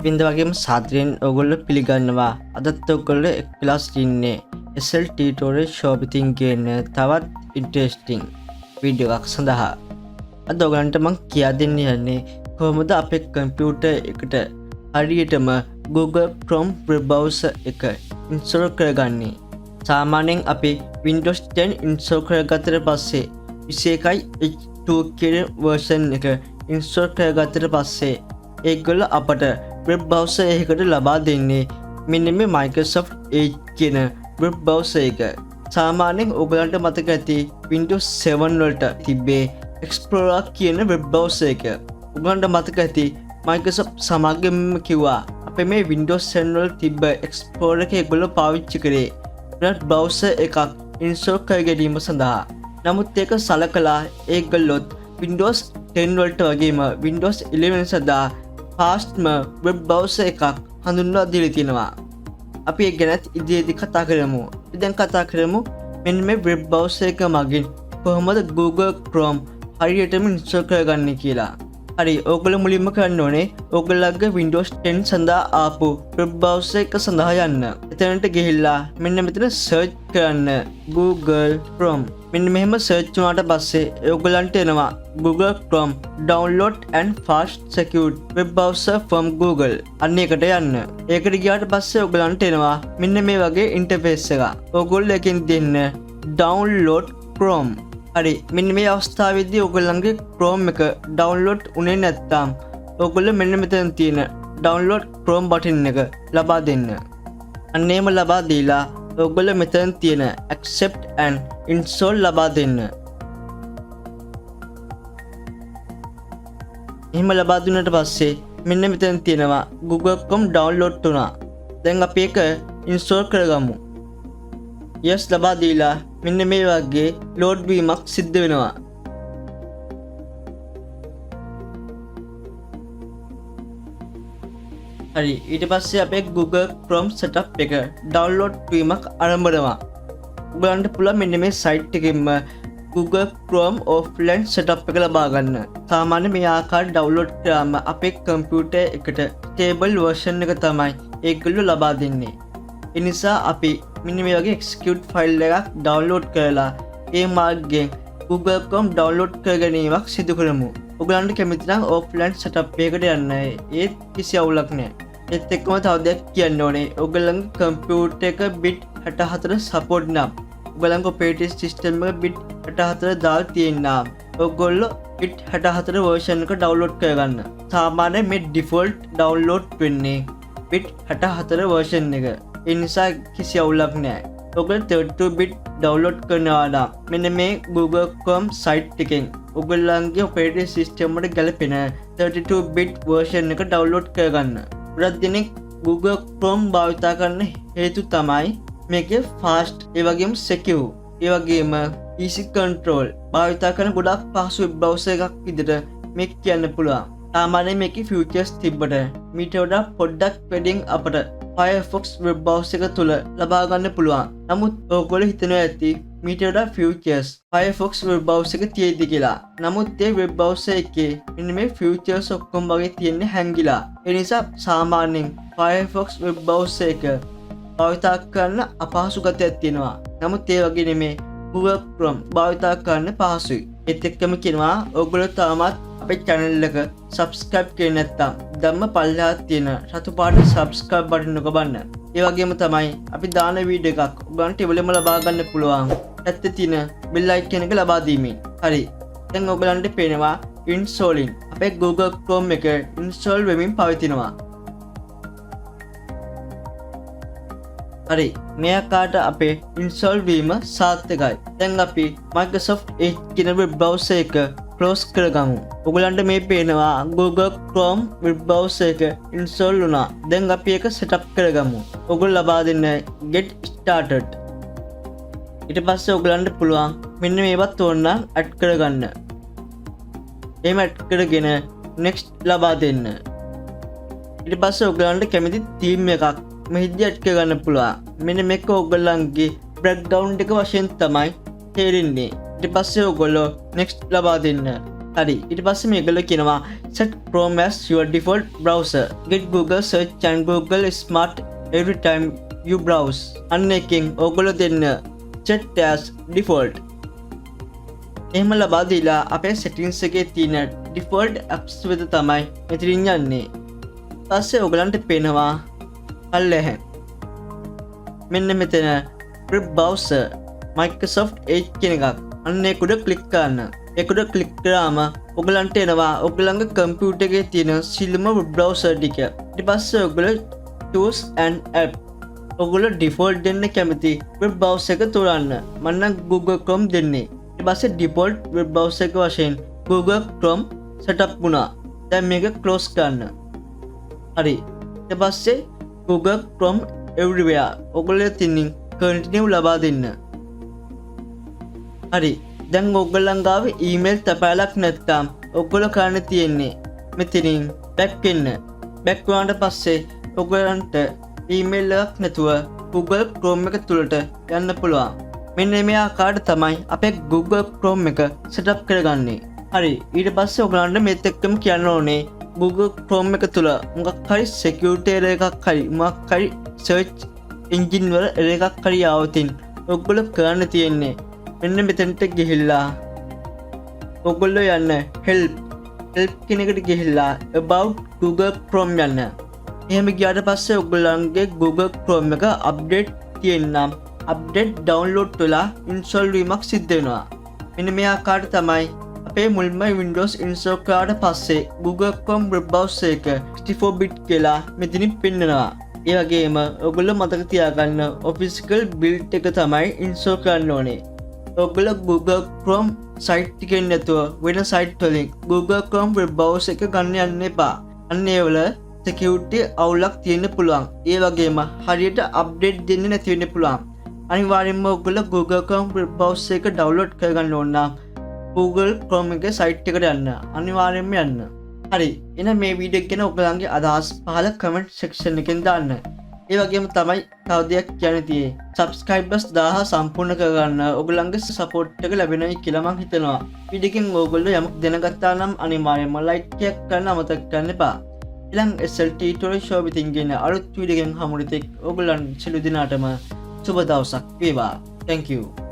වින්ද වගේම සාදරයෙන් ඔගොල්ලෝ පිළිගන්නවා. අදත් ඔයගොල්ලෝ ක්ලාස් ඉන්නේ SL ටියුටෝරියල් ෂොප් එකකින් කියන තවත් ඉන්ටරෙස්ටිං වීඩියෝ එකක් සඳහා. අද ඔයගලන්ට මම කියා දෙන්න යන්නේ කොහොමද අපේ කම්පියුටර් එකට හරියටම Google Chrome web browser එක ඉන්ස්ටෝල් කරගන්නේ. සාමාන්‍යයෙන් අපි Windows 10 ඉන්ස්ටෝල් කරගත්තට පස්සේ 21.2 කියන version එක ඉන්ස්ටෝල් කරගත්තට පස්සේ ඒගොල්ලෝ අපට වෙබ් බ්‍රවුසර් එකකට ලබා දෙන්නේ මෙන්න මේ Microsoft Edge කියන වෙබ් බ්‍රවුසර් එක. සාමාන්‍යයෙන් ඔයගලන්ට මතක ඇති Windows 7 වලට තිබ්බේ Explorer කියන වෙබ් බ්‍රවුසර් එක. ඔයගලන්ට මතක ඇති Microsoft සමගින්ම කිව්වා අපේ මේ Windows 7 වල තිබ්බ Explorer එක ඒගොල්ලෝ පාවිච්චි කරේ වෙබ් බ්‍රවුසර් එකක් ඉන්ස්ටෝල් කර ගැනීම සඳහා. නමුත් ඒක සලකලා ඒගොල්ලොත් Windows 10 වලට වගේම Windows 11 සඳහා ෆාස්ට්ම වෙබ් බ්‍රවුසර් එකක් හඳුන්වලා දීලා තියෙනවා. අපි ඒ ගැන ඉදිරියේදී කතා කරමු. අපි දැන් කතා කරමු මෙන්න මේ වෙබ් බ්‍රවුසර් එක මගින් කොහොමද Google Chrome හරියටම ඉන්ස්ටෝල් කරගන්නේ කියලා. හරි, ඔයගොල්ලෝ මුලින්ම කරන්න ඕනේ ඔයගොල්ලෝගේ Windows 10 සඳහා ආපු වෙබ් බ්‍රවුසර් එක සඳහා යන්න. එතනට ගිහිල්ලා මෙන්න මෙතන search කරන්න Google Chrome. මෙන්න මෙහෙම search වුණාට පස්සේ ඔයගොල්ලන්ට එනවා Google Chrome download and fast secure web browser from Google. අන්න ඒකට යන්න. ඒකට ගියාට පස්සේ ඔයගොල්ලන්ට එනවා මෙන්න මේ වගේ ඉන්ටර්ෆේස් එකක්. ඔයගොල්ලෝ එකෙන් දෙන්න download Chrome. හරි, මෙන්න මේ අවස්ථාවේදී ඔයගොල්ලන්ගේ Chrome එක download උනේ නැත්නම් ඔයගොල්ලෝ මෙන්න මෙතන තියෙන download Chrome button එක ලබා දෙන්න. අන්න එහෙම ලබා දීලා ඔයගොල්ලෝ මෙතන තියෙන accept and install ලබා දෙන්න. එහෙම ලබා දුන්නාට පස්සේ මෙන්න මෙතන තියෙනවා Google Chrome download වුණා. දැන් අපි ඒක install කරගමු. yes ලබා දීලා මෙන්න මේ වගේ load වීමක් සිද්ධ වෙනවා. හරි, ඊට පස්සේ අපේ Google Chrome setup එක download වීමක් ආරම්භ වෙනවා. ඔයගලන්ට පුළුවන් මෙන්න මේ site එකෙන්ම Google Chrome offline setup එක ලබා ගන්න. සාමාන්‍ය මේ ආකාරයට download කරාම අපේ කම්පියුටර් එකට stable version එක තමයි ඒගොල්ලෝ ලබා දෙන්නේ. ඒ නිසා අපි මෙන්න මේ වගේ execute file එකක් download කරලා ඒ මාර්ගයෙන් Google Chrome download කර ගැනීමක් සිදු කරමු. ඔයගලන්ට කැමති නම් offline setup එකකට යන්න. ඒත් කිසි අවුලක් නැහැ. ඒත් එක්කම තව දෙයක් කියන්න ඕනේ. ඔයගලන්ගේ කම්පියුටර් එක bit 64 support නම් ඔයගලන්ගේ operating system එක bit 64 දාලා තියෙනවා. ඔයගොල්ලෝ bit 64 version එක download කරගන්න. සාමාන්‍යයෙන් මේ default download වෙන්නේ bit 64 version එක. ඒ නිසා කිසි අවුලක් නැහැ. ඔයගොල්ලෝ 32 bit download කරනවා නම් මෙන්න මේ Google Chrome site එකෙන් ඔයගොල්ලන්ගේ operating system එකට ගැලපෙන 32 bit version එක download කරගන්න. ගොඩක් දෙනෙක් Google Chrome භාවිත කරන හේතු තමයි මේකේ fast, ඒ වගේම secure, ඒ වගේම easy control භාවිත කරන ගොඩක් පහසු web browser එකක් විදිහට මේක කියන්න පුළුවන්. සාමාන්‍යයෙන් මේකේ features තිබ්බට මීට වඩා පොඩ්ඩක් වැඩියෙන් අපට Firefox web browser එක තුල ලබා ගන්න පුළුවන්. නමුත් ඔයගොල්ලෝ හිතනවා ඇති මීට වඩා features Firefox web browser එක තියෙද්දි කියලා. නමුත් ඒ web browser එකේ මෙන්න මේ features ඔක්කොම වගේ තියෙන්නේ හැංගිලා. ඒ නිසා සාමාන්‍යයෙන් Firefox web browser එක භාවිත කරන්න අපහසු ගතියක් තියෙනවා. නමුත් ඒ වගේ නෙමේ Google Chrome භාවිත කරන්න පහසුයි. ඒත් එක්කම කියනවා ඔයගොල්ලෝ තාමත් අපේ channel එක subscribe කරේ නැත්නම් ධම්ම පල්ලෙහා තියෙන රතු පාට subscribe button එක ඔබන්න. ඒ වගේම තමයි අපි දාන වීඩියෝ එකක් ඔයගලන්ට ඉවලෙම ලබා ගන්න පුළුවන්. ඇත්තේ තියෙන bell icon එක ලබා දීමෙන්. හරි, දැන් ඔයගලන්ට පේනවා installing අපේ Google Chrome එක install වෙමින් පවතිනවා. හරි, මේ ආකාරයට අපේ install වීම සාර්ථකයි. දැන් අපි Microsoft Edge කියන web browser එක close කරගමු. ඔයගලන්ට මේ පේනවා Google Chrome web browser එක install වුණා. දැන් අපි ඒක setup කරගමු. ඔයගොල්ලෝ ලබා දෙන්න get started. ඊට පස්සේ ඔයගලන්ට පුළුවන් මෙන්න මේවත් ඕන නම් add කරගන්න. එහෙම add කරගෙන next ලබා දෙන්න. ඊට පස්සේ ඔයගලන්ට කැමති theme එකක් මෙහිදී add කරගන්න පුළුවන්. මෙන්න මේක ඔයගලන්ගේ background එක වශයෙන් තමයි තේරෙන්නේ. ඊට පස්සේ ඔයගොල්ලෝ next ලබා දෙන්න. හරි ඊට පස්සේ මේගොල්ලෝ කියනවා set Chrome as your default browser. Get Google search and Google smart every time you browse. අන්න එකෙන් ඕගොල්ලෝ දෙන්න set as default. එහෙම ලබා දීලා අපේ settings එකේ තියෙන default apps වෙත තමයි මෙතනින් යන්නේ. ඊපස්සේ ඕගලන්ට පේනවා අල්ලෙහෙ මෙන්න මෙතන web browser Microsoft Edge කියන එකක්. අන්න ඒක උඩ ක්ලික් කරන්න. ඒක උඩ ක්ලික් කරාම ඔයගලන්ට එනවා ඔයගලගේ කම්පියුටර් එකේ තියෙන සියලුම web browser ටික. ඊට පස්සේ ඔයගොල්ලෝ tools and app ඔයගොල්ලෝ default දෙන්න කැමති web browser එක තෝරන්න. මම නම් Google Chrome දෙන්නේ. ඊට පස්සේ default web browser එක වශයෙන් Google Chrome setup වුණා. දැන් මේක close කරන්න. හරි. ඊට පස්සේ Google Chrome everywhere ඔයගොල්ලෝ තින්නින් continue ලබා දෙන්න. හරි. දැන් ඔයගොල්ලන් ගාව ඊමේල් තපාලක් නැත්නම් ඔයගොල්ලෝ කරන්න තියෙන්නේ මෙතනින් back වෙන්න. back වුණාට පස්සේ ඔයගොල්ලන්ට ඊමේල් එකක් නැතුව Google Chrome එක තුලට යන්න පුළුවන්. මෙන්න මේ ආකාරයට තමයි අපේ Google Chrome එක setup කරගන්නේ. හරි ඊට පස්සේ ඔයගොල්ලන්ට මේත් එක්කම කියන්න ඕනේ Google Chrome එක තුල මොකක් හරි security error එකක් හරි මොකක් හරි search engine වල error එකක් හරි ආවොතින් ඔයගොල්ලෝ කරන්න තියෙන්නේ මෙන්න මෙතනට ගිහිල්ලා ඔයගොල්ලෝ යන්න help කියන එකට ගිහිල්ලා about Google Chrome යන්න. එහෙම ගියාට පස්සේ ඔයගොල්ලන්ගේ Google Chrome එක update තියෙනම් update download වෙලා install වීමක් සිද්ධ වෙනවා. මෙන්න මේ ආකාරයට තමයි අපේ මුල්ම Windows install කරාට පස්සේ Google Chrome web browser එක 64 bit කියලා මෙතනින් පෙන්නනවා. ඒ වගේම ඔයගොල්ලෝ මතක තියාගන්න official build එක තමයි install කරන්න ඕනේ. ඔයගොල්ලෝ Google Chrome site එකෙන් නැතුව වෙන site වලින් Google Chrome web browser එක ගන්න යන්න එපා. අන්න ඒ වල security අවුලක් තියෙන්න පුළුවන්. ඒ වගේම හරියට update දෙන්නේ නැති වෙන්න පුළුවන්. අනිවාර්යයෙන්ම ඔයගොල්ලෝ Google Chrome web browser එක download කරගන්න ඕන නම් Google Chrome එකේ site එකට යන්න. අනිවාර්යයෙන්ම යන්න. හරි. එහෙනම් මේ වීඩියෝ එක ගැන ඔයගලන්ගේ අදහස් පහල comment section එකෙන් දාන්න. ඒ වගේම තමයි තව දෙයක් කියන්න තියෙන්නේ. subscribers 1000 සම්පූර්ණ කරගන්න ඔයගලන්ගේ support එක ලැබෙනයි කියලා මම හිතනවා. වීඩියෝ එකෙන් ඔයගොල්ලෝ යමක් දැනගත්තා නම් අනිවාර්යයෙන්ම like එකක් කරන්න අමතක කරන්න එපා. ඊළඟ SLT tutorial show එකකින් ගෙන අලුත් වීඩියෝ එකකින් හමු වෙතෙක් ඔයගොල්ලන් සියලු දිනාටම සුබ දවසක් වේවා. Thank you.